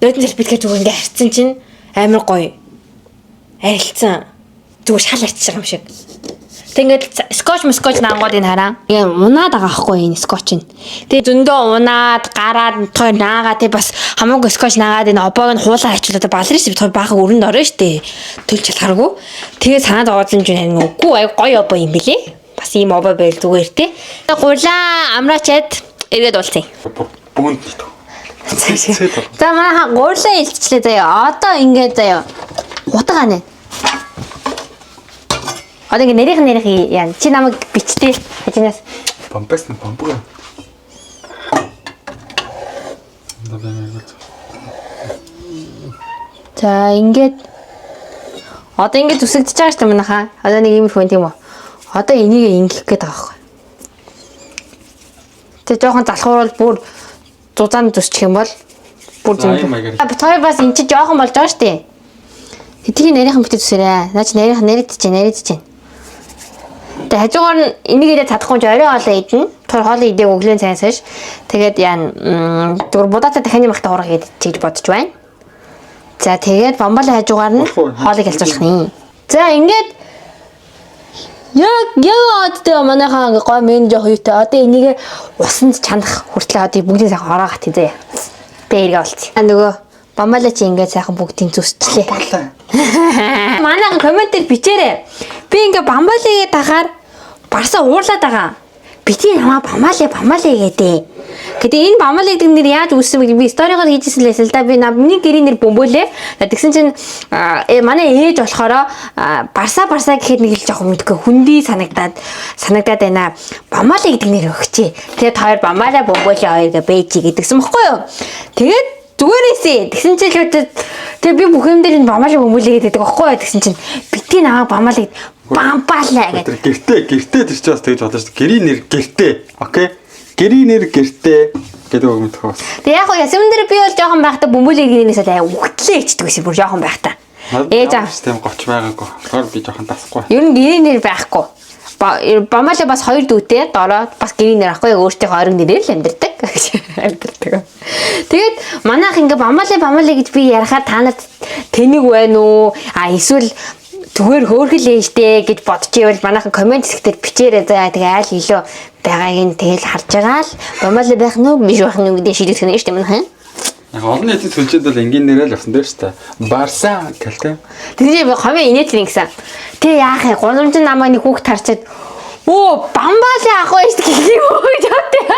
Нойдон салбитгээ зүгээр ингээ харцсан чинь амар гоё. Арилцсан. Зүгээр шал арчиж байгаа юм шиг. Тэг ингээд скотч наангууд энэ хараа. Ингээ унаад байгаа байхгүй энэ скотч нь. Тэг зөндөө унаад гараад тоо наагаа тэг бас хамаагүй скотч наагаад энэ обоог нь хуулаа ачуулаад балрис битгаар баахан өрөнд орно штэ. Төлж чалхааргүй. Тэгээ санаад оодсон юм чинь үгүй гоё обоо юм билий. Бас ийм обоо байл зүгээр те. Гулаа амраачаад эргээд уулцъя. Бүгд нийт. За манайха гурлаа илтчлээ заяа. Одоо ингээд заяа. Утга нэ. Одоо ингээ нэрийнх яа. Чи намайг бичтэй хажинаас. Бомбэс нь бомбог. За ингээд одоо ингээд зүсэгдэж байгаа шүү дээ манайха. Одоо нэг юм хүн тийм үү. Одоо энийг ингэх гээд байгаа байхгүй. Тэг жоохон залхуурвал бүр зузаан зүсчих юм бол бүр зүг. Битгаар бас эн чинь жоохон болж байгаа шүү дээ. Хэдийн нэрийнх нь битээ зүсэрээ. Наач нэрийдэж. Тэг хажуугаар нь энийг ирээд чадахгүй ч орой хоолоо идэнэ. Тэр хоолоо идээг өглөө цайнаас хойш. Тэгээд зүгээр будаатай дахин махта урах гэж бодож байна. За тэгээд бомбол хажуугаар нь хоолыг ялцуулах нь. За ингээд яг одоо манайхаа гой менежер хоёртой одоо энийг усанд чанах хүртлээ одоо бүгдийг сайхан ороогаад хийзээ. Би эргээ болцсон. Нөгөө бомболоо чи ингээд сайхан бүгдийг зүсчлээ. Манайхан комментээр бичээрэй. Би ингээ бамбалигээ дахаар барсаа уурлаад байгаа. Бити намаа бамбалигээ гэдэг. Гэтэ энэ бамбали гэдэг нэр яаж үүссэн бэ? Би сторигоор хийжсэн лээс л да. Би миний гэрийн нэр бөмбөлээ. Тэгсэн чинь манай ээж болохоор барсаа гэхэд нэг л жоохон мэдгүй хүндий санагдаад байна. Бамбали гэдэг нэр өгчээ. Тэгээд хоёр бамбалаа бөмбөлөө хоёргээ бэжи гэдгсэн баггүй юу? Тэгээд зүгээрээсээ тэгсэн чинь тэгээ би бүх юм дээр энэ бамбали бөмбөлөө гэдэг баггүй юу? Тэгсэн чинь бити намаа бамбали бамбалаа гэдэг. Гэртээ тэр чи бас тэгж бодож шүү. Гэрийн нэр гэртээ. Окей. Гэрийн нэр гэртээ гэдэг үг мэдэх бас. Тэг яг уу ясам дээр би бол жоохон байхдаа бөмбөлийн гэрээс л үгтлээ ичдэг байсан бүр жоохон байхдаа. Ээж аа тийм гоч байгаагүй. Тэгэхээр би жоохон тасахгүй. Ер нь гэрийн нэр байхгүй. Бамбалаа бас хоёр дүүтэй дороо бас гэрийн нэр ахгүй өөртөө ориг нэрээр л амьдэрдэг. Тэгээд манайх ингээ бамбалаа гэж би ярахаар та нарт тэнийг байна уу? Эсвэл зүгээр хөөрхөл ээжтэй гэж бодчихвэл манайхан коммент хэсгээр бичээрэй заа. Тэгээ айл илүү байгааг нь тэгэл харж байгаа л бамбалаа байх нь биш байх нь гэдэг шийдэх нь шүү дээ манайхан. Яг олон нийтийн сүлжээд бол энгийн нэрэл авсан дээр шүү дээ. Барса гэлтэй. Тэгээ би хомын инээтлэн гэсэн. Тэг яах вэ? Гуламж намаа нэг хүүхд тарчаад оо бамбалаа ах байж гэх юм уу гэж бодъё.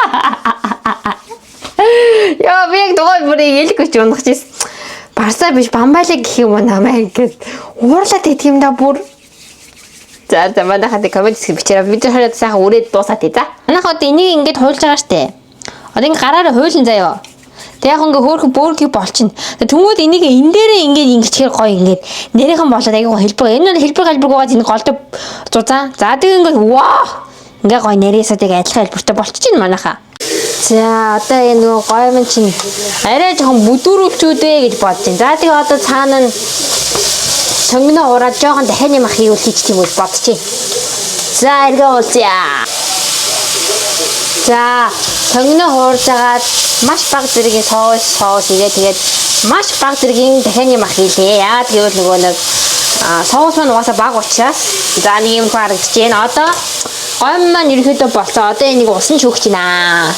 Яа би яг догой бүрийг ялгүйч унах гэсэн. Барсаа биш бамбалаа гэх юм уу намаа ингэж уурлаад идэх юм да бүр. За манайхад коммент хийх бичээрэй. Видео хараад сайхан үрээд дуусаад тий за. Манайхад одоо энийг ингэж хуйлж байгаа штэ. Одоо ингэ гараараа хуйлан заяа. Тэг яг ингээ хөөрхөн бөөргийг болчихно. Тэнгүүд энийг энэ дээрээ ингээд ингэчихээр гоё ингээд нэрийнхэн болоод аягүй хэлбэр. Энэ нь хэлбэр галбиргуугаад энэ голтой зузаан. За тэг ингээд ваа. Ингээ гоё нэрээсээ тэг адилхан хэлбэртэй болчихно манайхаа. За одоо энэ нөгөө гоё юм чинь арай жоохон бүдүүрүүлчүүдээ гэж бодож байна. За тэг одоо цаана нь сонгоно ураад жоохон дахин юм хийвэл хийчих тийм үл бодчих. За эргээ уулзъя. За сонгоно хуурж агаад маш бага зэргийн соус хийгээ тэгээд маш бага зэргийн дахин юм хийлээ. Яагаад гэвэл нөгөө нэг соус маань угаасаа бага учраас за нэг юм харагдаж байна. Одоо гойм маань ерөөдөө болцоо. Одоо энийг усан шүүгч байна.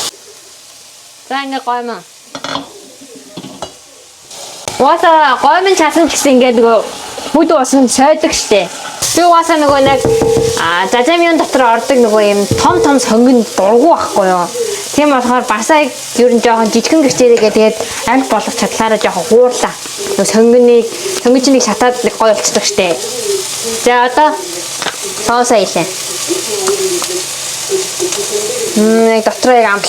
За ингээ гойм. Угаасаа гойм часан гэсэн ингээ нөгөө бүд усан сойдог штэ. Би угаасаа нөгөө нэг зажамын дотор ордог нөгөө юм том сонгон дургу байхгүй юу. Тийм болохоор барсаа ер нь жоохон жижигэн гэрчээрээ тэгээд аль болох чадлаараа жоохон хуурлаа. Нөгөө сонгочныг шатаад нэг гоё болчихдог штэ. За одоо соусаа хийлээ. Нэг дотроо яг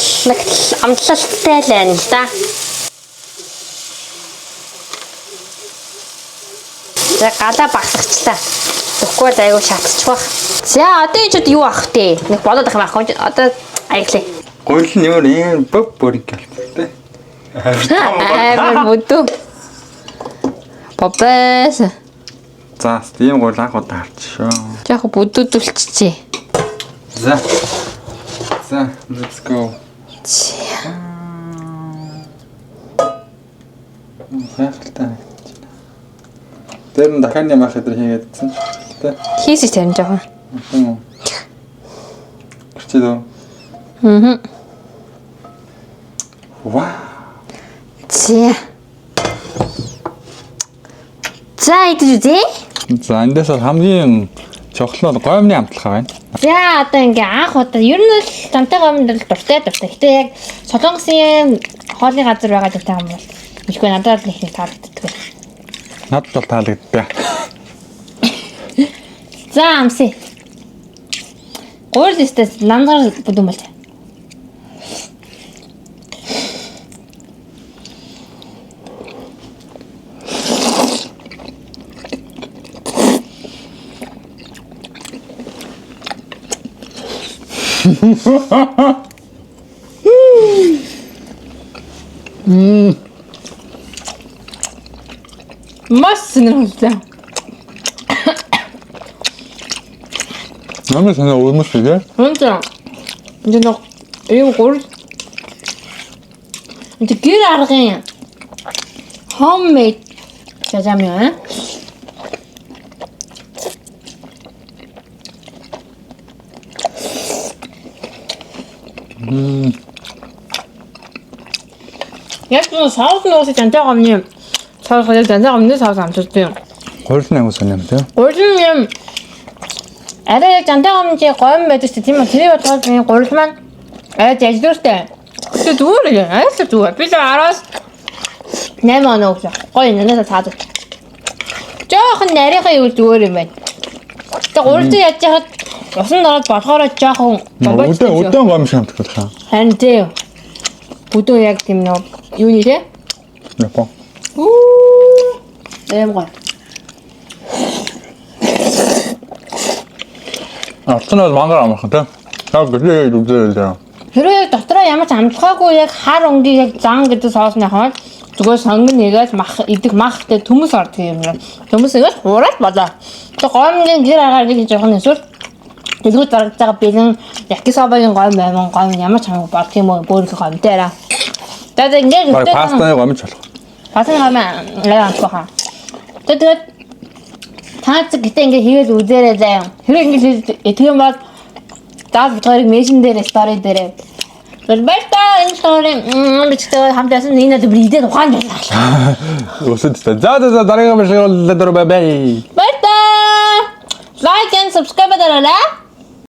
амтлалтай л байна л да. За галаа багсагчлаа. Тэгэхгүй айгу шатчих бах. За одоо энэ ч юу ах вэ? Нэг болоод ах юм ах. Одоо аяглаа. Гол нь юу нэ бөбөрийг гэлтэй. Мөдөө. Попэс. За тийм гол анх удаа харчихшоо. Яг бүдүүдүүлчихье. За. Let's go. Гайхалтай. Тэр нь дахиад ямаах хэдэр хийгээдсэн шүү дээ. Хийсэж тарин жоохон. Чидөө. Вау. За идэж үзье. За эндээс хамгийн чухал нь гомны амтлах байна. За одоо ингээ анх удаа ер нь л замтай гомд л дуртай. Гэтэ яг Солонгосын хоолны газар байгаа замтай гом бол ихгүй надад л их таалагддаг. Надад бол таалагддаг. За амси. Гурил өстэс намдар бүдүүмэл. Маш сонирхолтой. Намайг санаа уймас тэгээ. Хөнтэй. Энд нэг ийм гурил. Энд гэр аргын homemade жажамяа. Яг нь саус нь уусаж антай гомны саус яг антай гомны саус амтдیں۔ Гурилны ангус сонирм тий. Гурил юм арай яг антай гомны гом байдаг ч тийм үү тэр бодгоо гурил маань арай ажлууртай. Тэг зүгээр юм арай зүгээр. Би л 10-аас 8 оноо өглөө. Гоё нэнээс цаад. Жохон нарийнхаа юу зүгээр юм байна. Тэг гурилд яаж яхад усан дороод болохоор жоохон өдөө гом шамтах болох. Харин тий. Бүдөө яг тийм нөө юу нэрэ? Япон. Эмгой. Алтнаас мангар амархан тий. Яг гэрээ үзээ. Хэрвээ дотроо ямар ч амтгаагүй яг хар өнгийн яг зан гэдэг соосны хаваад зүгээр сонгон нэгээд мах идэх махтай төмөс ордог юм. Төмөс игээл хуураад болоо. Тэг гомгийн гэр агаар гэж жоохон эсвэл дэлгүүр дарагдж байгаа бэлэн якисабагийн гом байман гом ямар ч хамаагүй болт юм уу бөөрөх гомтойраа. Тэгээд ингээд пастаны гомч болох. пастаны гом яа амтгаа. Тэгээд таац гэдэг ингээд хийгээл үзээрэй заяа. Хэрэг ингээд итгэм бол даад битгарыг мессен дээр стори дээр. Тэр баяртай энэ стори бичдэг хамтаасан энэ надад бидээ ухаан байлаа. Өсөд за дараагийн бишээ бол бай бай. Баяртай. Like and subscribe дараарай.